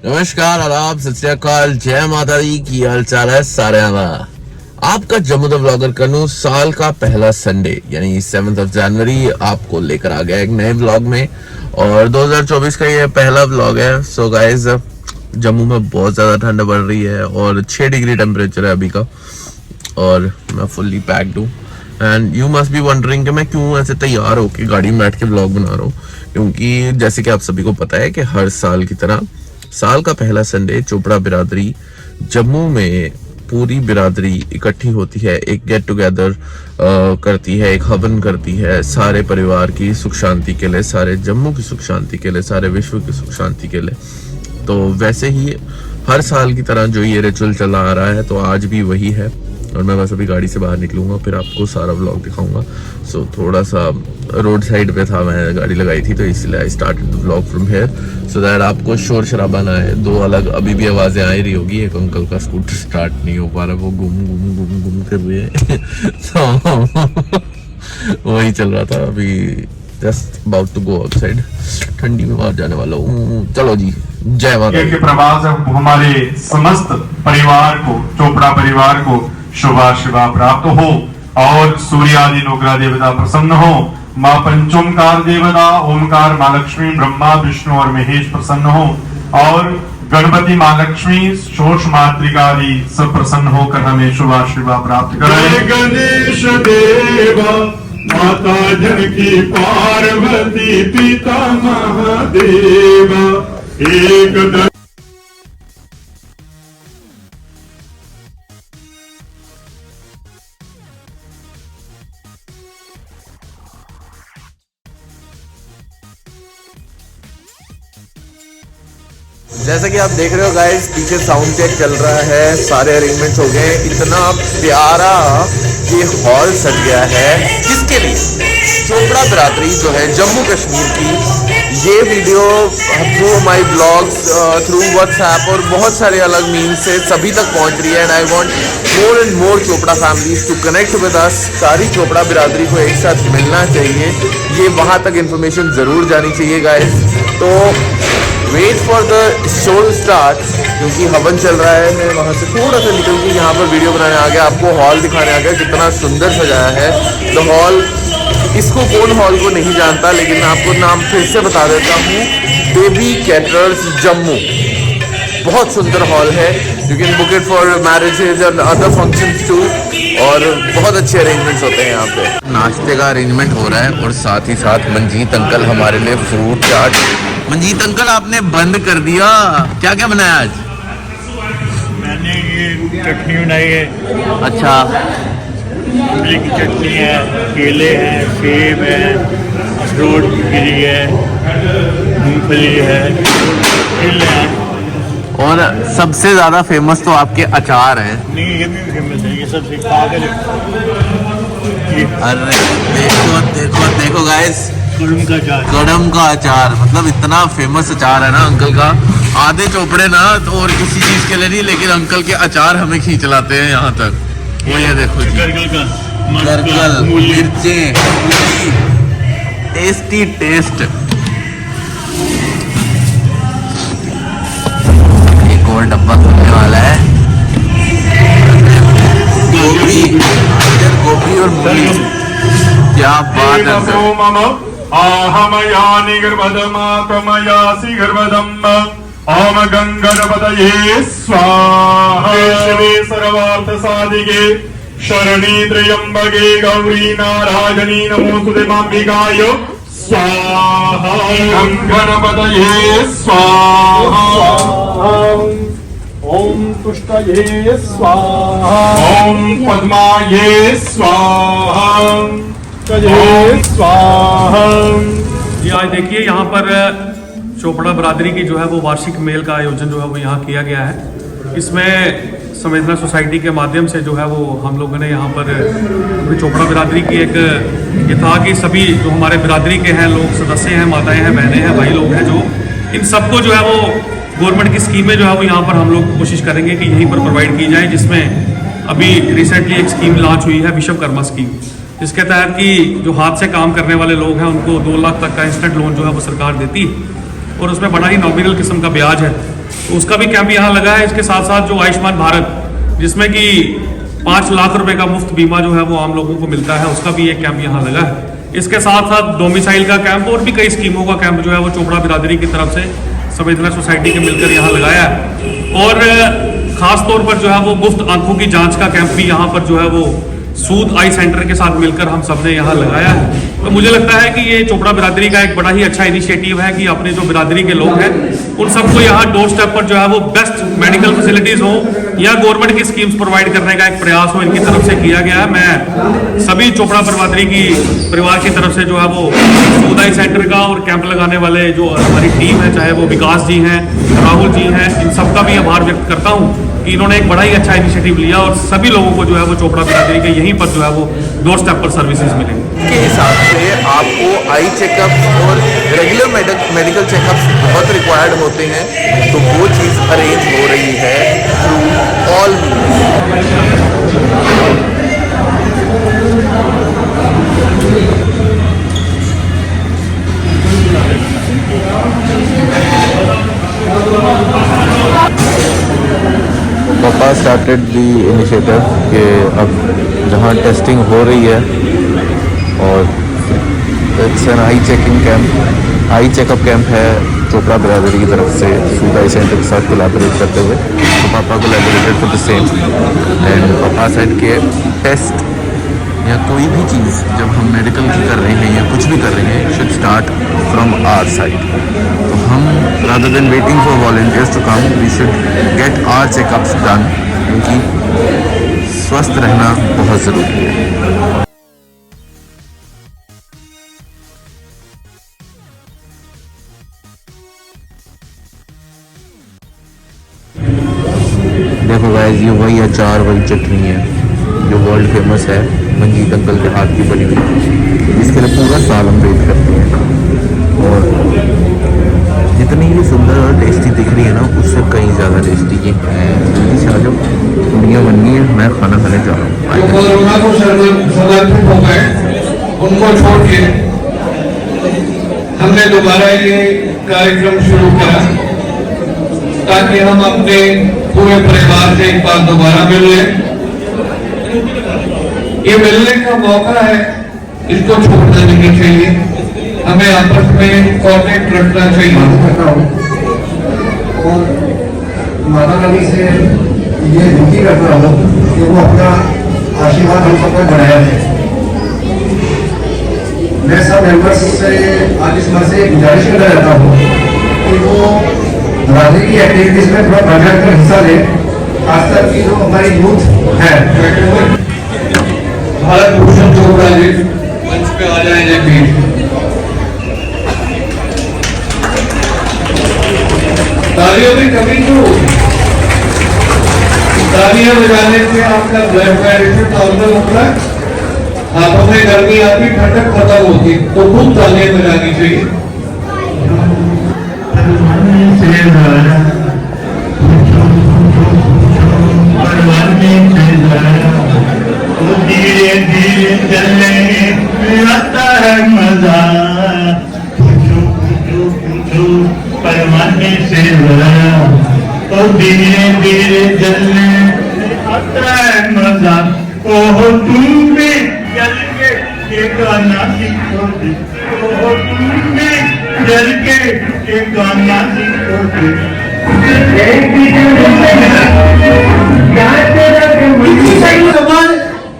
नमस्कार, आदाब, सत श्री अकाल, जय माता दी। की हाल चाल है सारे दा। आपका जम्मू द व्लॉगर कन्नू साल का पहला संडे यानी 7 जनवरी आपको लेकर आ गया एक नए व्लॉग में। और 2024 का ये पहला व्लॉग है। सो गाइस, जम्मू में बहुत ज्यादा ठंड बढ़ रही है और 6 डिग्री टेम्परेचर है अभी का। और मैं फुल्ली पैक्ड हूँ and you must be wondering कि मैं क्यों ऐसे तैयार होकर गाड़ी में बैठ के व्लॉग बना रहा हूँ। क्योंकि जैसे कि आप सभी को पता है कि हर साल की तरह साल का पहला संडे चोपड़ा बिरादरी जम्मू में पूरी बिरादरी इकट्ठी होती है, एक गेट टुगेदर करती है, एक हवन करती है सारे परिवार की सुख शांति के लिए, सारे जम्मू की सुख शांति के लिए, सारे विश्व की सुख शांति के लिए। तो वैसे ही हर साल की तरह जो ये रिचुअल चला आ रहा है, तो आज भी वही है। और मैं बस अभी गाड़ी से बाहर निकलूंगा, फिर आपको सारा व्लॉग दिखाऊंगा। सो थोड़ा सा रोड साइड पे था, मैं गाड़ी लगाई थी, तो इसलिए I started the vlog from here so that आपको शोर शराबा ना है। दो अलग अभी भी आवाजें आ ही रही होगी। एक अंकल का स्कूटर स्टार्ट नहीं हो पा रहा, वो गुम कर रही है तो वही चल रहा था। अभी just about to go outside, ठंडी में बाहर जाने वाला हूँ। चलो जी, जय माता दी। प्रभाव से हमारे समस्त परिवार को, चोपड़ा परिवार को शुभा प्राप्त हो और सूर्यादि नोग्रा देवता प्रसन्न हो। माँ पंचोमकार देवता ओमकार माँ लक्ष्मी, ब्रह्मा विष्णु और महेश प्रसन्न हो और गणपति माँ लक्ष्मी, शोष मातृकादि सब प्रसन्न होकर हमें शुभा प्राप्त करें। गणेश देवा माता जनकी पार्वती पिता महादेवा एक जैसा कि आप देख रहे हो गाइस, पीछे साउंड चेक चल रहा है, सारे अरेंजमेंट्स हो गए। इतना प्यारा ये हॉल सज गया है। किसके लिए? चोपड़ा बिरादरी जो है जम्मू कश्मीर की। ये video through my blogs, through WhatsApp और बहुत सारे अलग मीम्स से सभी तक पहुंच रही है। And I want more and more Chopra families to connect with us. सारी चोपड़ा बिरादरी को एक साथ मिलना चाहिए, ये वहां तक इन्फॉर्मेशन जरूर जानी चाहिए गाइस। तो wait for the show start, क्योंकि हवन चल रहा है। मैं वहाँ से थोड़ा सा निकल के यहाँ पर वीडियो बनाने आ गया, आपको हॉल दिखाने आ गया। कितना सुंदर सजाया है द हॉल। इसको कौन हॉल को नहीं जानता, लेकिन मैं आपको नाम फिर से बता देता हूँ, बेबी कैटरर्स जम्मू। बहुत सुंदर हॉल है, you can book it for marriages and other functions too. और बहुत अच्छे अरेंजमेंट्स होते हैं यहाँ पे। नाश्ते का अरेंजमेंट हो रहा है और साथ ही साथ मंजीत अंकल हमारे लिए फ्रूट चाट। मंजीत अंकल, आपने बंद कर दिया, क्या क्या बनाया आज? मैंने ये चटनी बनाई है। अच्छा, इमली की चटनी है, केले हैं, सेब है, अखरोट की गिरी है, मूंगफली है, तिल है। और सबसे ज्यादा फेमस तो आपके अचार हैं। नहीं, ये भी फेमस है, ये सब खा के अरे देखो देखो देखो गाइस, कड़म का अचार। कड़म का अचार, मतलब इतना फेमस अचार है ना अंकल का। आधे चोपड़े ना तो और किसी चीज के लिए नहीं, लेकिन अंकल के अचार हमें खींच लाते हैं यहाँ तक। वो ये देखो जी, गरगल, मिर्चें, टेस्टी टेस्ट। एक और डब्बा खुलने वाला है। गोभी, गोभी और मूली, क्या बात है सर। आहमयानि गर्भदमात्मयासि गर्भदम्ब ओम गंगणपतये स्वाहा। शिवे सर्वार्थ साधिके शरणी त्र्यंबके गौरी नारायणी नमोस्तुते माम्बिकाय स्वाहा। गंगणपतये स्वाहा। ओम तुष्टये स्वाहा। ओम पद्माये स्वाहा। जी आज देखिए यहाँ पर चोपड़ा बिरादरी की जो है वो वार्षिक मेल का आयोजन जो है वो यहाँ किया गया है। इसमें संवेदना सोसाइटी के माध्यम से जो है वो हम लोगों ने यहाँ पर चोपड़ा बिरादरी की एक ये था कि सभी जो हमारे बिरादरी के हैं लोग, सदस्य हैं, माताएं हैं, बहनें हैं, भाई लोग हैं, जो इन सबको जो है वो गवर्नमेंट की स्कीमें जो है वो यहाँ पर हम लोग कोशिश करेंगे कि यहीं पर प्रोवाइड की जाए। जिसमें अभी रिसेंटली एक स्कीम लॉन्च हुई है, विश्वकर्मा स्कीम, जिसके तहत कि जो हाथ से काम करने वाले लोग हैं उनको 2 लाख तक का इंस्टेंट लोन जो है वो सरकार देती है। और उसमें बड़ा ही नॉमिनल किस्म का ब्याज है, तो उसका भी कैंप यहाँ लगा है। इसके साथ साथ जो आयुष्मान भारत जिसमें कि 5 लाख रुपए का मुफ्त बीमा जो है वो आम लोगों को मिलता है, उसका भी एक कैंप यहाँ लगा है। इसके साथ साथ डोमिसाइल का कैंप और भी कई स्कीमों का कैंप जो है वो चोपड़ा बिरादरी की तरफ से संवेदना सोसाइटी के मिलकर यहाँ लगाया है। और खास तौर पर जो है वो मुफ्त आंखों की जांच का कैंप भी यहाँ पर जो है वो सूद आई सेंटर के साथ मिलकर हम सब ने यहाँ लगाया है। तो मुझे लगता है कि ये चोपड़ा बिरादरी का एक बड़ा ही अच्छा इनिशिएटिव है कि अपने जो बिरादरी के लोग हैं उन सबको यहाँ डोर स्टेप पर जो है वो बेस्ट मेडिकल फैसिलिटीज हो या गवर्नमेंट की स्कीम्स प्रोवाइड करने का एक प्रयास हो, इनकी तरफ से किया गया है। मैं सभी चोपड़ा बिरादरी की परिवार की तरफ से जो है वो सूद आई सेंटर का और कैंप लगाने वाले जो हमारी टीम है, चाहे वो विकास जी हैं, राहुल जी हैं, इन सबका भी आभार व्यक्त करता हूँ कि इन्होंने एक बड़ा ही अच्छा इनिशिएटिव लिया और सभी लोगों को जो है वो चोपड़ा बिरादरी के यहीं पर जो है वो डोर स्टेप पर सर्विसेज मिलेंगी। के हिसाब से आपको आई चेकअप्स और रेगुलर मेडिकल चेकअप्स बहुत रिक्वायर्ड होते हैं, तो वो चीज़ अरेंज हो रही है थ्रू ऑल। पापा स्टार्टेड दी इनिशिएटिव कि अब जहाँ टेस्टिंग हो रही है और it's an I checking camp, eye checkup camp है चोपड़ा बिरादरी की तरफ से सूद आई सेंटर के साथ कोलैबोरेट करते हुए। तो पापा collaborated for the same and पापा सेड के टेस्ट या कोई भी चीज़ जब हम मेडिकल की कर रहे हैं या कुछ भी कर रहे हैं should start from our side. तो हम rather than waiting for volunteers to come we should get our checkups done, क्योंकि स्वस्थ रहना बहुत ज़रूरी है। देखो गाइस, ये वही अचार वही चटनी है जो वर्ल्ड फेमस है मंजीत अंकल के हाथ की बनी हुई, इसके लिए पूरा साल हम वेट करते हैं। और जितनी भी सुंदर और टेस्टी दिख रही है ना, उससे कहीं ज़्यादा टेस्टी ये जल्दी से आ जाओ, दुनिया बन गई है, मैं खाना खाने जा रहा हूँ। कोरोना को समर्पित हो गए, उनको छोड़ के हमने दोबारा ये कार्यक्रम शुरू किया ताकि हम अपने पूरे परिवार से एक बार दोबारा मिल लें। ये मिलने का मौका है, इसको छोड़ना नहीं चाहिए, हमें आपस में कांटेक्ट रखना चाहिए। और माता रानी से ये विनती करता हूँ कि वो अपना आशीर्वाद हम सब पर बनाया है। मैं सब मेंबर्स से आज इस बार से गुजारिश करना चाहता हूँ कि वो बिरादरी की एक्टिविटीज में थोड़ा बढ़ चढ़कर हिस्सा ले, खासकर की जो हमारी यूथ है। भारत भूषण चोपड़ा जी मंच पे आ जाएंगे प्लीज। तालियों की कमी तो तालियां बजाने से आपका ब्लड प्रेशर नॉर्मल होता है, हाथों में गर्मी आती, ठंडक खत्म होती, तो खूब तालियां बजानी चाहिए। धीरे धीरे चलने आता है मजा, पूछो पूछो पूछो परवाने से जरा, तो धीरे धीरे चलने आता है मजा। ओहो तुम भी चल के ये गाना सीखोगे, ओहो तुम भी चल के ये गाना सीखोगे।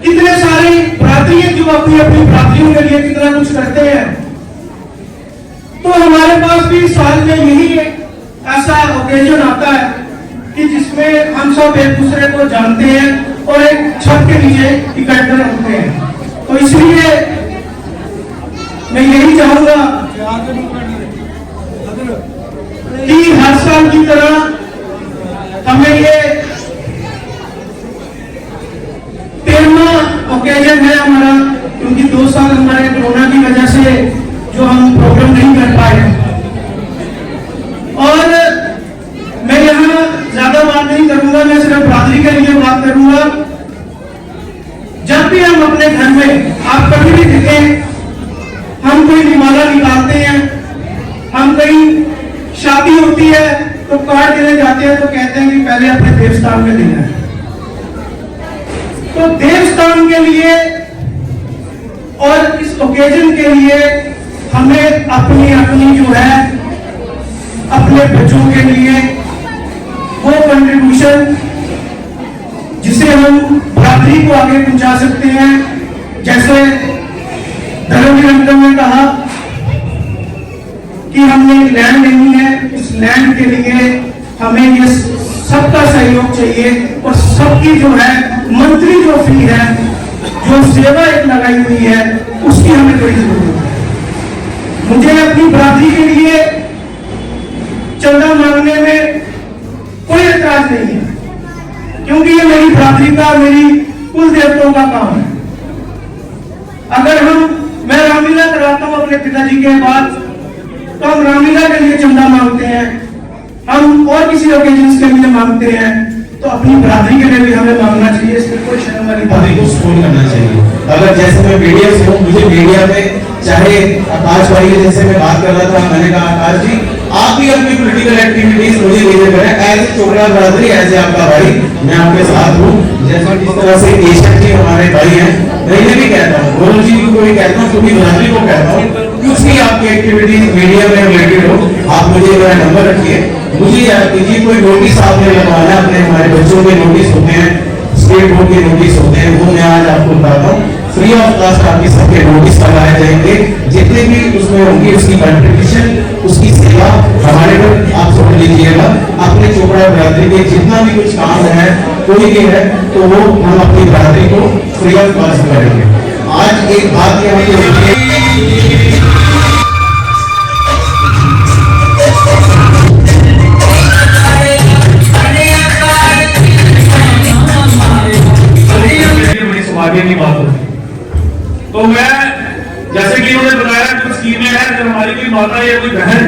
कितने सारे बिरादरी जो अपनी अपनी बिरादरियों के लिए कितना कुछ करते हैं, तो हमारे पास भी साल में यही एक ऐसा ओकेजन आता है कि जिसमें हम सब एक दूसरे को जानते हैं और एक छत के नीचे इकट्ठे होते हैं। तो इसलिए मैं यही चाहूंगा कि हर साल की तरह हमें ये 13वां ओकेजन है हमारा, क्योंकि 2 साल हमारे कोरोना की वजह से जो हम प्रोग्राम नहीं कर पाए। और मैं यहाँ ज्यादा बात नहीं करूंगा, मैं सिर्फ बिरादरी के लिए बात करूंगा। जब भी हम अपने घर में, आप कभी भी देखें, हम कोई निमाला निकालते हैं, हम कहीं होती है तो कार्ड देने जाते हैं तो कहते हैं कि पहले अपने देवस्थान में देना है। तो देवस्थान के लिए और इस ओकेजन के लिए हमें अपनी अपनी जो है अपने बच्चों के लिए वो कंट्रीब्यूशन जिसे हम बराबरी को आगे पहुंचा सकते हैं, जैसे धर्मवीर अंकल ने कहा कि हमने लैंड लेनी है, उस लैंड के लिए हमें ये सबका सहयोग चाहिए और सबकी जो है मंथली जो फी है, जो सेवा एक लगाई हुई है, उसकी हमें बड़ी जरूरत है। मुझे अपनी बरादरी के लिए चंदा मांगने में कोई एतराज नहीं है, क्योंकि ये मेरी बरादरी का, मेरी कुल देवताओं का काम है। अगर मैं रामलीला कराता हूं अपने पिताजी के बाद, तो हम रामलीला के लिए चंदा मांगते हैं, हम और किसी ओकेजन के लिए मांगते हैं, तो अपनी बरादरी के लिए भी हमें मांगना चाहिए। इसमें कोई शर्म वाली बात को सपोर्ट करना चाहिए। अगर जैसे मैं मीडिया से हूँ, मुझे मीडिया में चाहे आकाश भाई के जैसे मैं बात कर रहा था, मैंने कहा आकाश जी आप भी अपनी पॉलिटिकल एक्टिविटीज मुझे लेने करें, एज चोपड़ा बरादरी, एज आपका भाई मैं आपके साथ हूँ। जैसे जिस तरह से केशव जी हमारे भाई हैं, मैं इन्हें भी कहता हूँ, गोलू जी को भी कहता हूँ, क्योंकि बरादरी को कहता हूँ, कुछ भी आपकी एक्टिविटीज मीडिया में रिलेटेड हो, आप मुझे मेरा नंबर रखिए, मुझे याद कीजिए। कोई नोटिस आपने लगवाना है, अपने हमारे बच्चों के नोटिस होते हैं, स्टेट बोर्ड के नोटिस होते हैं, वो मैं आज आपको बताता हूँ। फ्री ऑफ कॉस्ट आपके सबके नोटिस लगाए जाएंगे, जितने भी उसमें होंगी उसकी कंट्रीब्यूशन, उसकी सेवा हमारे पर आप समझ लीजिएगा। अपने चोपड़ा बरादरी के जितना भी कुछ काम है, कोई भी है, तो वो हम अपनी बरादरी को फ्री ऑफ कॉस्ट करेंगे। आज एक बात यहाँ पे होती है, आगे की बात होती। तो मैं जैसे कि उन्होंने बताया कुछ स्कीमें हैं, जब हमारी कोई माता या कोई बहन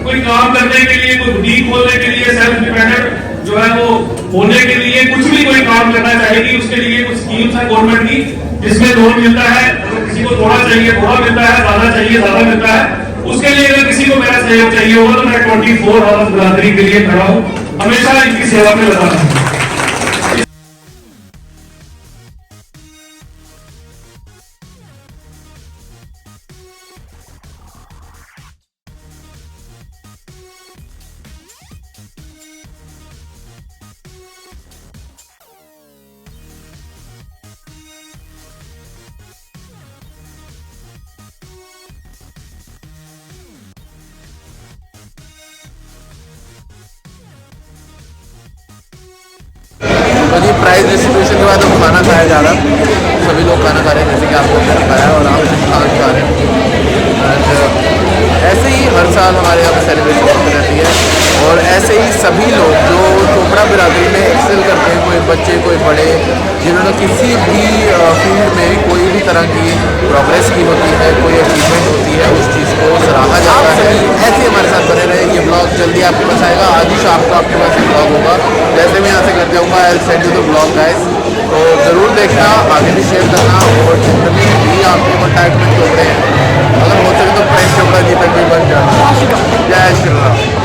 कोई काम करने के लिए, कोई बुटीक खोलने के लिए, सेल्फ डिपेंडेंट जो है वो होने के लिए, कुछ भी कोई काम करना चाहेगी, उसके लिए कुछ स्कीम्स है गवर्नमेंट की, जिसमें लोन मिलता है। अगर किसी को थोड़ा चाहिए थोड़ा मिलता है, ज्यादा चाहिए ज्यादा मिलता है। उसके लिए अगर किसी को मेरा सहयोग चाहिए होगा तो मैं 24 आवर्स बरादरी के लिए खड़ा हूँ, हमेशा इनकी सेवा में लगा हूँ। तो जी प्राइज डिस्ट्रीब्यूशन के बाद हम खाना खाया जा रहा, सभी लोग खाना खा रहे हैं जैसे कि आपको मैंने बताया, और आप खाना खा रहे हैं। ऐसे ही हर साल हमारे यहाँ पर सेलिब्रेशन होती रहती है, और ऐसे ही सभी लोग जो चोपड़ा बिरादरी में एक्सेल करते हैं, कोई बच्चे कोई बड़े, जिन्होंने किसी भी फील्ड में कोई भी तरह की प्रोग्रेस की होती है, कोई अचीवमेंट होती है, उस चीज़ को सराहा जाता है। ऐसे ही हमारे साथ बने रहे। ये ब्लॉग जल्दी आपके पास आएगा, आज ही शाम को आपके पास एक ब्लॉग होगा। जैसे मैं यहाँ से कर जाऊँगा, I will send you the blog guys, तो ज़रूर देखना, आगे भी शेयर करना, और जितने भी आपके कॉन्टैक्ट में चोपड़े हैं, अगर हो सके तो प्रेस चोपड़ा जी तक भी बन जाना। जय श्री राम।